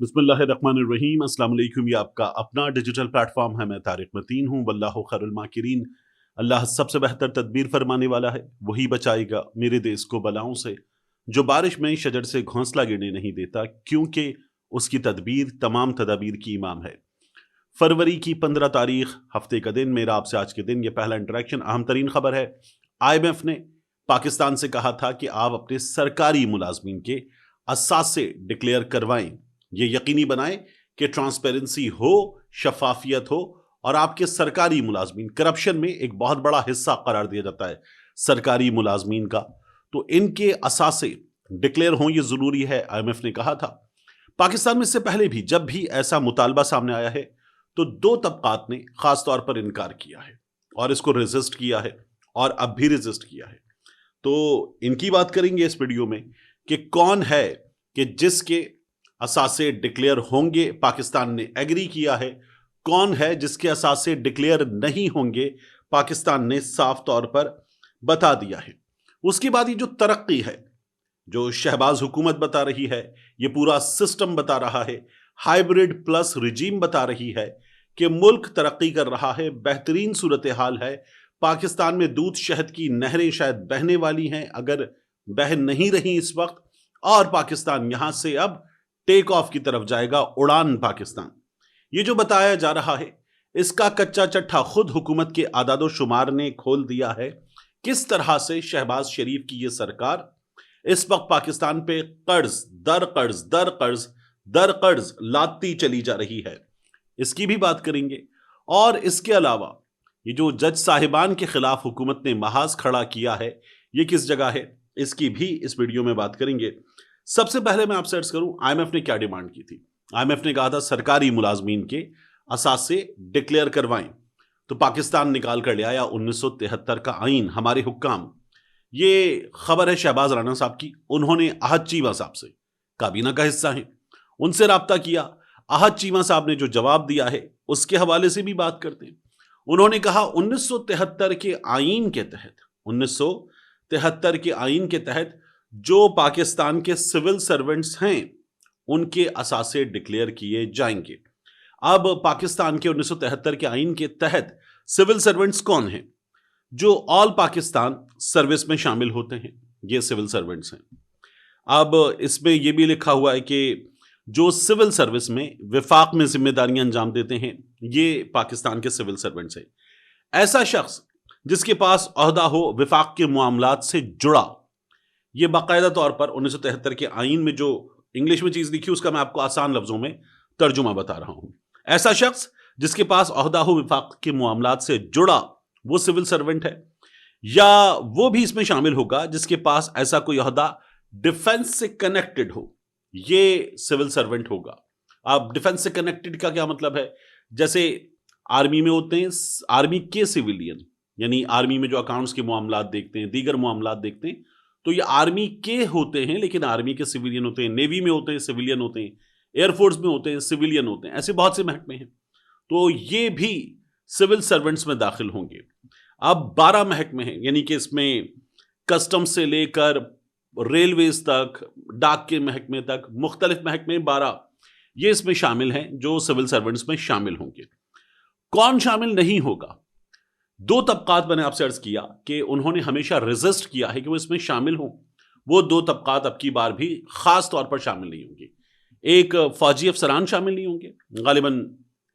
बिस्मिल्लाहिर्रहमानिर्रहीम। अस्सलाम वालेकुम। ये आपका अपना डिजिटल प्लेटफॉर्म है। मैं तारिक मतीन हूँ। वल्लाहु खैरुल माकिरीन। अल्लाह सबसे बेहतर तदबीर फरमाने वाला है, वही बचाएगा मेरे देश को बलाओं से। जो बारिश में शजर से घोंसला गिरने नहीं देता, क्योंकि उसकी तदबीर तमाम तदाबीर की इमाम है। फरवरी की 15 तारीख, हफ्ते का दिन, मेरा आपसे आज के दिन ये पहला इंटरेक्शन। अहम तरीन खबर है, IMF ने पाकिस्तान से कहा था कि आप अपने सरकारी मुलाजमीन के असासे डिक्लेयर करवाएं, ये यकीनी बनाएं कि ट्रांसपेरेंसी हो, शफाफियत हो, और आपके सरकारी मुलाजमीन करप्शन में एक बहुत बड़ा हिस्सा करार दिया जाता है सरकारी मुलाजमीन का, तो इनके असासे डिक्लेयर हों, ये जरूरी है, IMF ने कहा था। पाकिस्तान में इससे पहले भी जब भी ऐसा मुतालबा सामने आया है तो दो तबकात ने खास तौर पर इनकार किया है और इसको रेजिस्ट किया है, और अब भी रेजिस्ट किया है। तो इनकी बात करेंगे इस वीडियो में कि कौन है कि जिसके असासे डिक्लेयर होंगे, पाकिस्तान ने एग्री किया है, कौन है जिसके असासे डिक्लेयर नहीं होंगे, पाकिस्तान ने साफ तौर पर बता दिया है। उसके बाद ये जो तरक्की है, जो शहबाज हुकूमत बता रही है, ये पूरा सिस्टम बता रहा है, हाइब्रिड प्लस रिजीम बता रही है कि मुल्क तरक्की कर रहा है, बेहतरीन सूरत हाल है। पाकिस्तान में दूध शहद की नहरें शायद बहने वाली हैं, अगर बह नहीं रही इस वक्त, और पाकिस्तान यहां से अब टेक ऑफ की तरफ जाएगा, उड़ान पाकिस्तान। ये जो बताया जा रहा है, इसका कच्चा चट्ठा खुद हुकूमत के आदादो शुमार ने खोल दिया है। किस तरह से शहबाज शरीफ की ये सरकार इस वक्त पाकिस्तान पे कर्ज दर कर्ज दर कर्ज दर कर्ज लाती चली जा रही है, इसकी भी बात करेंगे। और इसके अलावा ये जो जज साहिबान के खिलाफ हुकूमत ने महाज खड़ा किया है, ये किस जगह है, इसकी भी इस वीडियो में बात करेंगे। सबसे पहले मैं आपसे अर्ज करूं, IMF ने क्या डिमांड की थी। IMF ने कहा था सरकारी मुलाजमीन के असासे डिक्लेयर करवाएं, तो पाकिस्तान निकाल कर ले आया 1973 का आईन, हमारे हुक्काम। ये खबर है शहबाज राना साहब की। उन्होंने अहद चीमा साहब से, काबीना का हिस्सा है, उनसे राब्ता किया। अहद चीमा साहब ने जो जवाब दिया है उसके हवाले से भी बात करते हैं। उन्होंने कहा 1973 के आईन के तहत, 1973 के आईन के तहत जो पाकिस्तान के सिविल सर्वेंट्स हैं उनके असासे डिक्लेयर किए जाएंगे। अब पाकिस्तान के 1973 के आईन के तहत सिविल सर्वेंट्स कौन हैं? जो ऑल पाकिस्तान सर्विस में शामिल होते हैं, ये सिविल सर्वेंट्स हैं। अब इसमें यह भी लिखा हुआ है कि जो सिविल सर्विस में विफाक में जिम्मेदारियां अंजाम देते हैं, ये पाकिस्तान के सिविल सर्वेंट्स हैं। ऐसा शख्स जिसके पास ओहदा हो विफाक के मामलात से जुड़ा, ये बाकायदा तौर पर 1973 के आईन में जो इंग्लिश में चीज लिखी उसका मैं आपको आसान लफ्जों में तर्जुमा बता रहा हूं। ऐसा शख्स जिसके पास ओहदा हो विफाक के मामलात से जुड़ा, वो सिविल सर्वेंट है। या वो भी इसमें शामिल होगा जिसके पास ऐसा कोई ओहदा डिफेंस से कनेक्टेड हो, ये सिविल सर्वेंट होगा। अब डिफेंस से कनेक्टेड का क्या मतलब है? जैसे आर्मी में होते हैं आर्मी के सिविलियन, यानी आर्मी में जो अकाउंट्स के मामलात देखते हैं, दीगर मामलात देखते हैं, तो ये आर्मी के होते हैं, लेकिन आर्मी के सिविलियन होते हैं। नेवी में होते हैं सिविलियन होते हैं, एयरफोर्स में होते हैं सिविलियन होते हैं, ऐसे बहुत से महकमे हैं, तो ये भी सिविल सर्वेंट्स में दाखिल होंगे। अब 12 महकमे हैं, यानी कि इसमें कस्टम से लेकर रेलवेज तक, डाक के महकमे तक, मुख्तलिफ महकमे 12 ये इसमें शामिल हैं जो सिविल सर्वेंट्स में शामिल होंगे। कौन शामिल नहीं होगा? दो तबकात मैंने आपसे अर्ज किया कि उन्होंने हमेशा रेजिस्ट किया है कि वो इसमें शामिल हों। वो दो तबकात अब की बार भी खास तौर पर शामिल नहीं होंगे। एक, फौजी अफसरान शामिल नहीं होंगे, गालिबन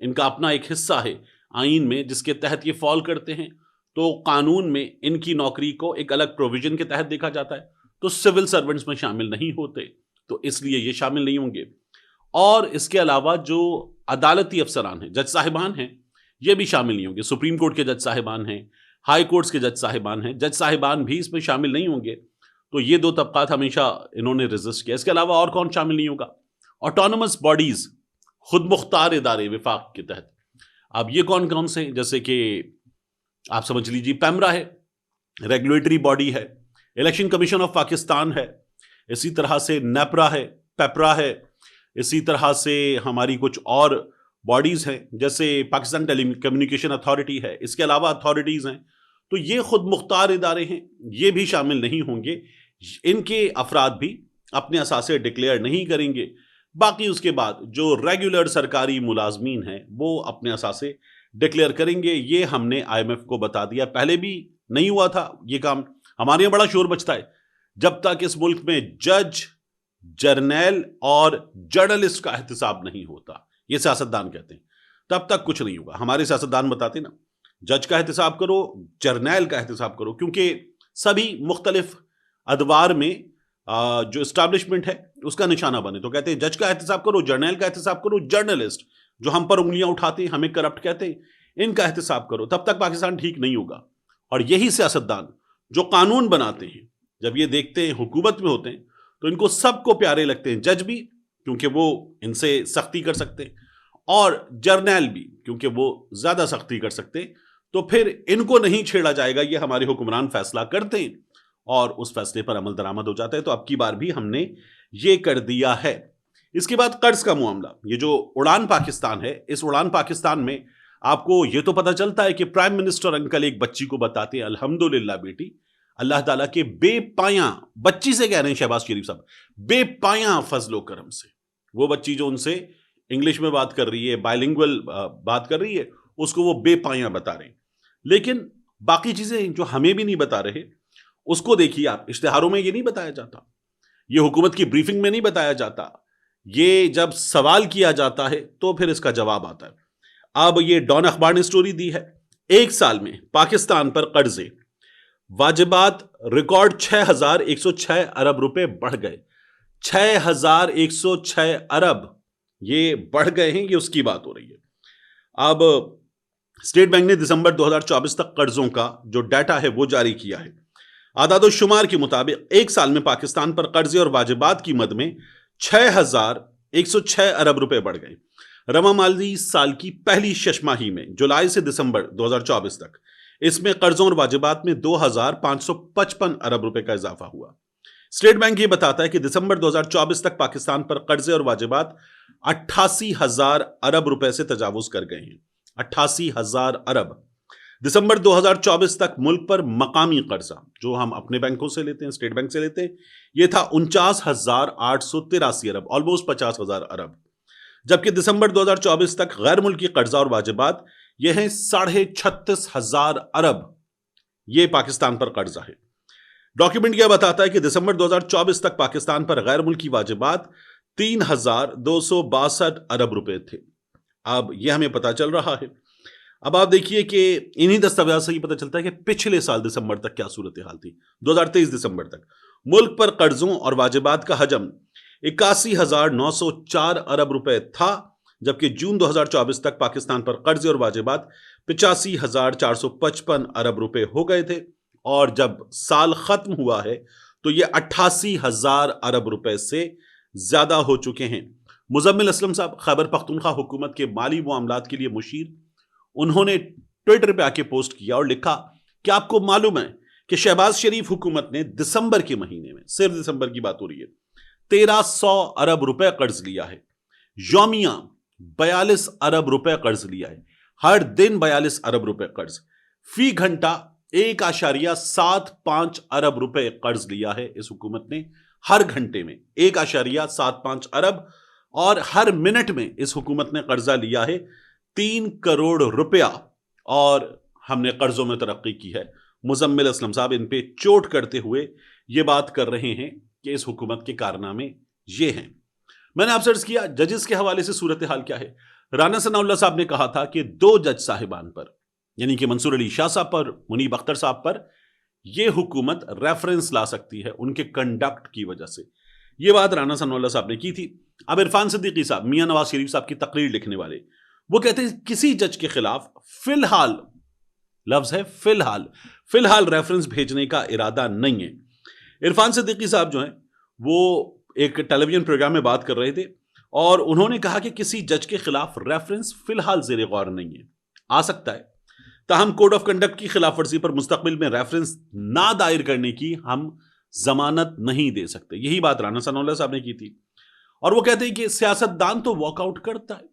इनका अपना एक हिस्सा है आईन में जिसके तहत ये फॉल करते हैं, तो कानून में इनकी नौकरी को एक अलग प्रोविजन के तहत देखा जाता है, तो सिविल सर्वेंट्स में शामिल नहीं होते, तो इसलिए ये शामिल नहीं होंगे। और इसके अलावा जो अदालती अफसरान हैं, जज साहिबान हैं, ये भी शामिल नहीं होंगे। सुप्रीम कोर्ट के जज साहिबान हैं, हाई कोर्ट्स के जज साहिबान हैं, जज साहिबान भी इसमें शामिल नहीं होंगे। तो ये दो तबकात हमेशा इन्होंने रेजिस्ट किया। इसके अलावा और कौन शामिल नहीं होगा? ऑटोनमस बॉडीज, खुद मुख्तार इदारे विफाक के तहत। अब ये कौन कौन से? जैसे कि आप समझ लीजिए, पैमरा है, रेगुलेटरी बॉडी है, इलेक्शन कमीशन ऑफ पाकिस्तान है, इसी तरह से नेपरा है, पेपरा है, इसी तरह से हमारी कुछ और बॉडीज हैं, जैसे पाकिस्तान टेलीकम्युनिकेशन अथॉरिटी है, इसके अलावा अथॉरिटीज हैं। तो ये खुद मुख्तार इदारे हैं, ये भी शामिल नहीं होंगे। इनके अफराद भी अपने असासे डिक्लेयर नहीं करेंगे। बाकी उसके बाद जो रेगुलर सरकारी मुलाजमीन हैं वो अपने असासे डिक्लेयर करेंगे। ये हमने IMF को बता दिया, पहले भी नहीं हुआ था ये काम। हमारे यहाँ बड़ा शोर बचता है, जब तक इस मुल्क में जज, जर्नैल और जर्नलिस्ट का एहतसाब नहीं होता, ये सियासतदान कहते हैं, तब तक कुछ नहीं होगा। हमारे सियासतदान बताते ना, जज का एहतसाब करो, जर्नैल का एहतसाब करो, क्योंकि सभी मुख्तलिफ अदवार में जो इस्टेब्लिशमेंट है उसका निशाना बने। तो कहते हैं जज का एहतसाब करो, जर्नैल का एहतसाब करो, जर्नलिस्ट जो हम पर उंगलियां उठाते हैं, हमें करप्ट कहते हैं, इनका एहतसाब करो, तब तक पाकिस्तान ठीक नहीं होगा। और यही सियासतदान जो कानून बनाते हैं, जब ये देखते हैं हुकूमत में होते हैं तो इनको सबको प्यारे लगते हैं, जज भी क्योंकि वो इनसे सख्ती कर सकते हैं, और जर्नैल भी क्योंकि वो ज्यादा सख्ती कर सकते हैं। तो फिर इनको नहीं छेड़ा जाएगा, ये हमारे हुक्मरान फैसला करते हैं और उस फैसले पर अमल दरामद हो जाता है। तो अब की बार भी हमने ये कर दिया है। इसके बाद कर्ज का मामला, ये जो उड़ान पाकिस्तान है, इस उड़ान पाकिस्तान में आपको ये तो पता चलता है कि प्राइम मिनिस्टर अंकल एक बच्ची को बताते हैं, अल्हम्दुलिल्लाह बेटी, अल्लाह ताला के बेपाया, बच्ची से कह रहे हैं शहबाज शरीफ साहब, बेपाया फजलो करम से, वो बच्ची जो उनसे इंग्लिश में बात कर रही है, बायलिंगुअल बात कर रही है, उसको वो बेपाया बता रहे हैं। लेकिन बाकी चीजें जो हमें भी नहीं बता रहे, उसको देखिए आप, इश्तिहारों में ये नहीं बताया जाता, ये हुकूमत की ब्रीफिंग में नहीं बताया जाता, ये जब सवाल किया जाता है तो फिर इसका जवाब आता है। अब ये डॉन अखबार ने स्टोरी दी है, एक साल में पाकिस्तान पर कर्जे वाजिबात रिकॉर्ड 6,106 अरब रुपए बढ़ गए। 6,106 अरब ये बढ़ गए हैं, ये उसकी बात हो रही है। अब स्टेट बैंक ने दिसंबर 2024 तक कर्जों का जो डाटा है वो जारी किया है। आदादो शुमार के मुताबिक एक साल में पाकिस्तान पर कर्जे और वाजिबात की मद में 6,106 अरब रुपए बढ़ गए। रवा माली साल की पहली छमाही में जुलाई से दिसंबर 2024 तक इसमें कर्जों और वाजिबात में 2,555 अरब रुपए का इजाफा हुआ। स्टेट बैंक ये बताता है कि दिसंबर 2024 तक पाकिस्तान पर कर्जे और वाजिबात 88,000 अरब रुपए से तजावुज कर गए हैं। 88,000 अरब। दिसंबर 2024 तक मुल्क पर मकामी कर्जा जो हम अपने बैंकों से लेते हैं, स्टेट बैंक से लेते हैं, यह था 49,883 अरब, ऑलमोस्ट 50,000 अरब। जबकि दिसंबर 2024 तक गैर मुल्की कर्जा और वाजिबात यह है 36,500 अरब। यह पाकिस्तान पर कर्जा है। डॉक्यूमेंट यह बताता है कि दिसंबर 2024 तक पाकिस्तान पर गैर मुल्की वाजिबात 3,262 अरब रुपए थे। अब यह हमें पता चल रहा है। अब आप देखिए कि इन्हीं दस्तावेज से ही पता चलता है कि पिछले साल दिसंबर तक क्या सूरत हाल थी। 2023 दिसंबर तक मुल्क पर कर्जों और वाजिबात का हजम 81,904 अरब रुपए था, जबकि जून 2024 तक पाकिस्तान पर कर्जे और वाजिबात 85,455 अरब रुपए हो गए थे। और जब साल खत्म हुआ है तो ये 88,000 अरब रुपए से ज्यादा हो चुके हैं। मुजम्मिल असलम साहब, खैबर पख्तूनख्वा हुकूमत के माली मामलात के लिए मुशीर, उन्होंने ट्विटर पे आके पोस्ट किया और लिखा कि आपको मालूम है कि शहबाज शरीफ हुकूमत ने दिसंबर के महीने में, सिर्फ दिसंबर की बात हो रही है, 1,300 अरब रुपए कर्ज लिया है। यौमिया 42 अरब रुपए कर्ज लिया है। हर दिन 42 अरब रुपए कर्ज। फी घंटा 1.75 अरब रुपए कर्ज लिया है इस हुकूमत ने। हर घंटे में 1.75 अरब, और हर मिनट में इस हुकूमत ने कर्जा लिया है 3 करोड़ रुपया, और हमने कर्जों में तरक्की की है। मुजम्मिल असलम साहब इन पे चोट करते हुए ये बात कर रहे हैं कि इस हुकूमत के कारनामे ये हैं। मैंने आपसे अर्ज किया जजेस के हवाले से सूरत हाल क्या है। राना सनाउल्लाह साहब ने कहा था कि 2 जज साहिबान पर, यानी कि मंसूर अली शाह साहब पर, मुनीब अख्तर साहब पर, यह हुकूमत रेफरेंस ला सकती है उनके कंडक्ट की वजह से। यह बात राना सनाउल्लाह साहब ने की थी। अब इरफान सिद्दीकी साहब, मियां नवाज शरीफ साहब की तकरीर लिखने वाले, वो कहते हैं किसी जज के खिलाफ फिलहाल, लफ्ज है फिलहाल रेफरेंस भेजने का इरादा नहीं है। इरफान सिद्दीकी साहब जो हैं वो एक टेलीविजन प्रोग्राम में बात कर रहे थे और उन्होंने कहा कि किसी जज के खिलाफ रेफरेंस फिलहाल ज़ेरे गौर नहीं है, आ सकता है, ताहम कोड ऑफ कंडक्ट की खिलाफ वर्जी पर मुस्तकबिल में रेफरेंस ना दायर करने की हम जमानत नहीं दे सकते। यही बात राना सनाउल्लाह साहब ने की थी। और वो कहते हैं कि सियासतदान तो वॉकआउट करता है,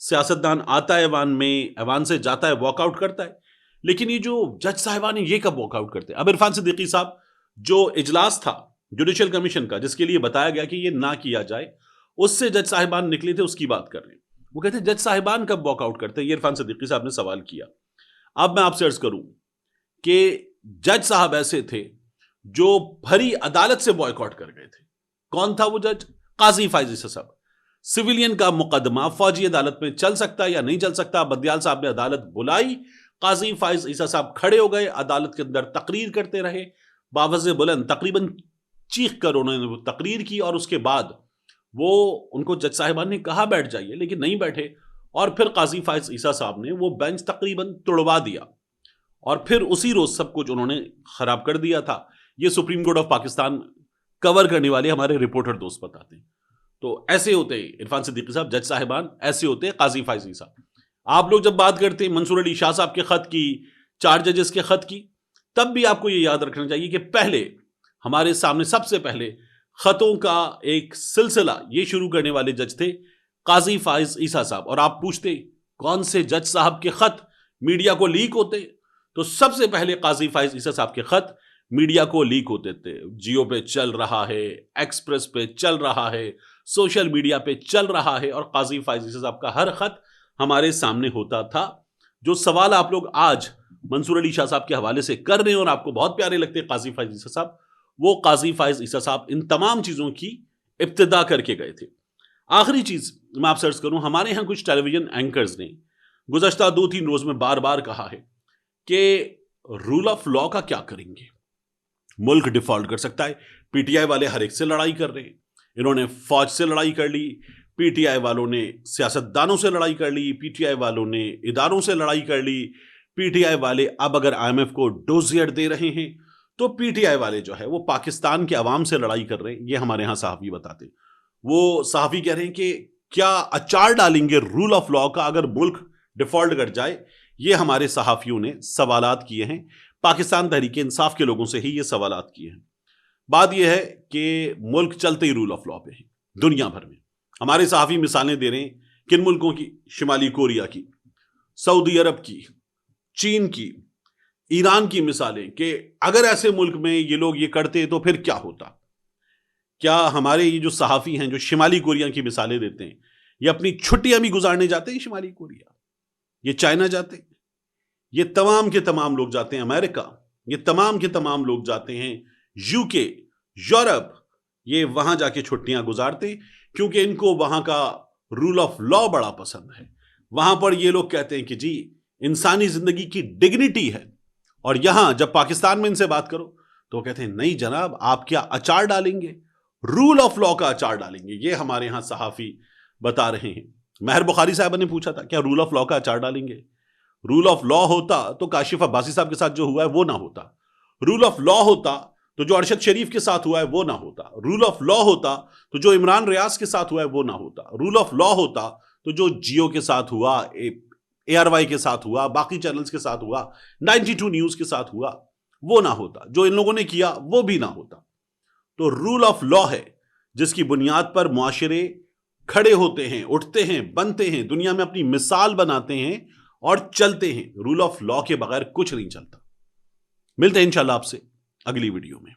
सियासतदान आता है ऐवान में, ऐवान से जाता है, वॉकआउट करता है, लेकिन ये जो जज साहिबान है ये कब वॉकआउट करते हैं। अब इरफान सिद्दीकी साहब, जो इजलास था जुडिशियल कमीशन का जिसके लिए बताया गया कि ये ना किया जाए, उससे जज साहिबान निकले थे, उसकी बात कर रहे हैं। वो कहते हैं जज साहिबान कब वॉकआउट करते हैं, ये इरफान सिद्दीकी साहब ने सवाल किया। अब मैं आपसे अर्ज करूं कि जज साहब ऐसे थे जो भरी अदालत से बॉयकॉट कर गए थे। कौन था वो जज? काजी फाइज ईसा साहब। सिविलियन का मुकदमा फौजी अदालत में चल सकता या नहीं चल सकता, बदियाल साहब ने अदालत बुलाई, काजी फाइज ईसा साहब खड़े हो गए, अदालत के अंदर तकरीर करते रहे, बावज़े बुलंद तकरीबन चीख कर उन्होंने वो तकरीर की, और उसके बाद वो उनको जज साहिबान ने कहा बैठ जाइए, लेकिन नहीं बैठे, और फिर काजी फाइज ईसा साहब ने वो बेंच तकरीबन तोड़वा दिया, और फिर उसी रोज सब कुछ उन्होंने खराब कर दिया था। ये supreme court of Pakistan cover करने वाले हमारे रिपोर्टर दोस्त बताते हैं। तो ऐसे होते हैं इरफान सिद्दीकी साहब, जज साहिबान ऐसे होते हैं, काजी फाइज ईसा। आप लोग जब बात करते हैं मंसूर अली शाह साहब के खत की, 4 जजेस के खत की, तब भी आपको ये याद रखना चाहिए कि पहले हमारे सामने सबसे पहले खतों का एक सिलसिला ये शुरू करने वाले जज थे काजी फाइज ईसा साहब। और आप पूछते कौन से जज साहब के खत मीडिया को लीक होते, तो सबसे पहले काजी फाइज ईसा साहब के खत मीडिया को लीक होते थे। जियो पे चल रहा है, एक्सप्रेस पे चल रहा है, सोशल मीडिया पे चल रहा है, और काजी फाइज ईसा साहब का हर खत हमारे सामने होता था। जो सवाल आप लोग आज मंसूर अली शाह साहब के हवाले से कर रहे हैं और आपको बहुत प्यारे लगते हैं काजी फाइज ईसा साहब, वो काजी फाइज ईसा साहब इन तमाम चीजों की इब्तिदा करके गए थे। आखिरी चीज मैं आप सर्च करूं, हमारे यहां कुछ टेलीविजन एंकर्स ने गुज़श्ता 2-3 रोज में बार बार कहा है कि रूल ऑफ लॉ का क्या करेंगे, मुल्क डिफॉल्ट कर सकता है। पीटीआई वाले हर एक से लड़ाई कर रहे हैं, इन्होंने फौज से लड़ाई कर ली, पीटीआई वालों ने सियासतदानों से लड़ाई कर ली, पीटीआई वालों ने इदारों से लड़ाई कर ली, पीटीआई वाले अब अगर आईएमएफ को डोजियर दे रहे हैं तो पीटीआई वाले जो है वो पाकिस्तान के अवाम से लड़ाई कर रहे हैं। ये हमारे यहां सहाफी बताते, वो सहाफी कह रहे हैं कि क्या अचार डालेंगे रूल ऑफ लॉ का अगर मुल्क डिफॉल्ट कर जाए। ये हमारे सहाफियों ने सवालात किए हैं, पाकिस्तान तहरीक इंसाफ के लोगों से ही ये सवालात किए हैं। बात यह है कि मुल्क चलते ही रूल ऑफ लॉ पे है दुनिया भर में। हमारे सहाफी मिसालें दे रहे हैं, किन मुल्कों की? शिमाली कोरिया की, सऊदी अरब की, चीन की, ईरान की मिसालें, कि अगर ऐसे मुल्क में ये लोग ये करते तो फिर क्या होता। क्या हमारे ये जो सहाफी हैं जो शिमाली कोरिया की मिसालें देते हैं, ये अपनी छुट्टियां भी गुजारने जाते हैं शिमाली कोरिया, ये चाइना जाते हैं, ये तमाम के तमाम लोग जाते हैं अमेरिका, ये तमाम के तमाम लोग जाते हैं यूके, यूरोप, ये वहां जाके छुट्टियां गुजारते हैं क्योंकि इनको वहां का रूल ऑफ लॉ बड़ा पसंद है। वहां पर ये लोग कहते हैं कि जी इंसानी जिंदगी की डिग्निटी है, और यहां जब पाकिस्तान में इनसे बात करो तो कहते हैं नहीं जनाब, आप क्या अचार डालेंगे, रूल ऑफ लॉ का अचार डालेंगे। ये हमारे यहां सहाफी बता रहे हैं। महर बुखारी साहब ने पूछा था क्या रूल ऑफ लॉ का अचार डालेंगे। रूल ऑफ लॉ होता तो काशिफ अब्बासी साहब के साथ जो हुआ है वो ना होता। रूल ऑफ लॉ होता तो जो अरशद शरीफ के साथ हुआ है वो ना होता। रूल ऑफ लॉ होता तो जो इमरान रियाज के साथ हुआ है वो ना होता। रूल ऑफ लॉ होता तो जो जियो के साथ हुआ, ARY के साथ हुआ, बाकी चैनल्स के साथ हुआ, 92 न्यूज के साथ हुआ, वो ना होता। जो इन लोगों ने किया वो भी ना होता। तो रूल ऑफ लॉ है जिसकी बुनियाद पर मुआशरे खड़े होते हैं, उठते हैं, बनते हैं, दुनिया में अपनी मिसाल बनाते हैं और चलते हैं। रूल ऑफ लॉ के बगैर कुछ नहीं चलता। मिलते हैं इंशाल्लाह आपसे अगली वीडियो में।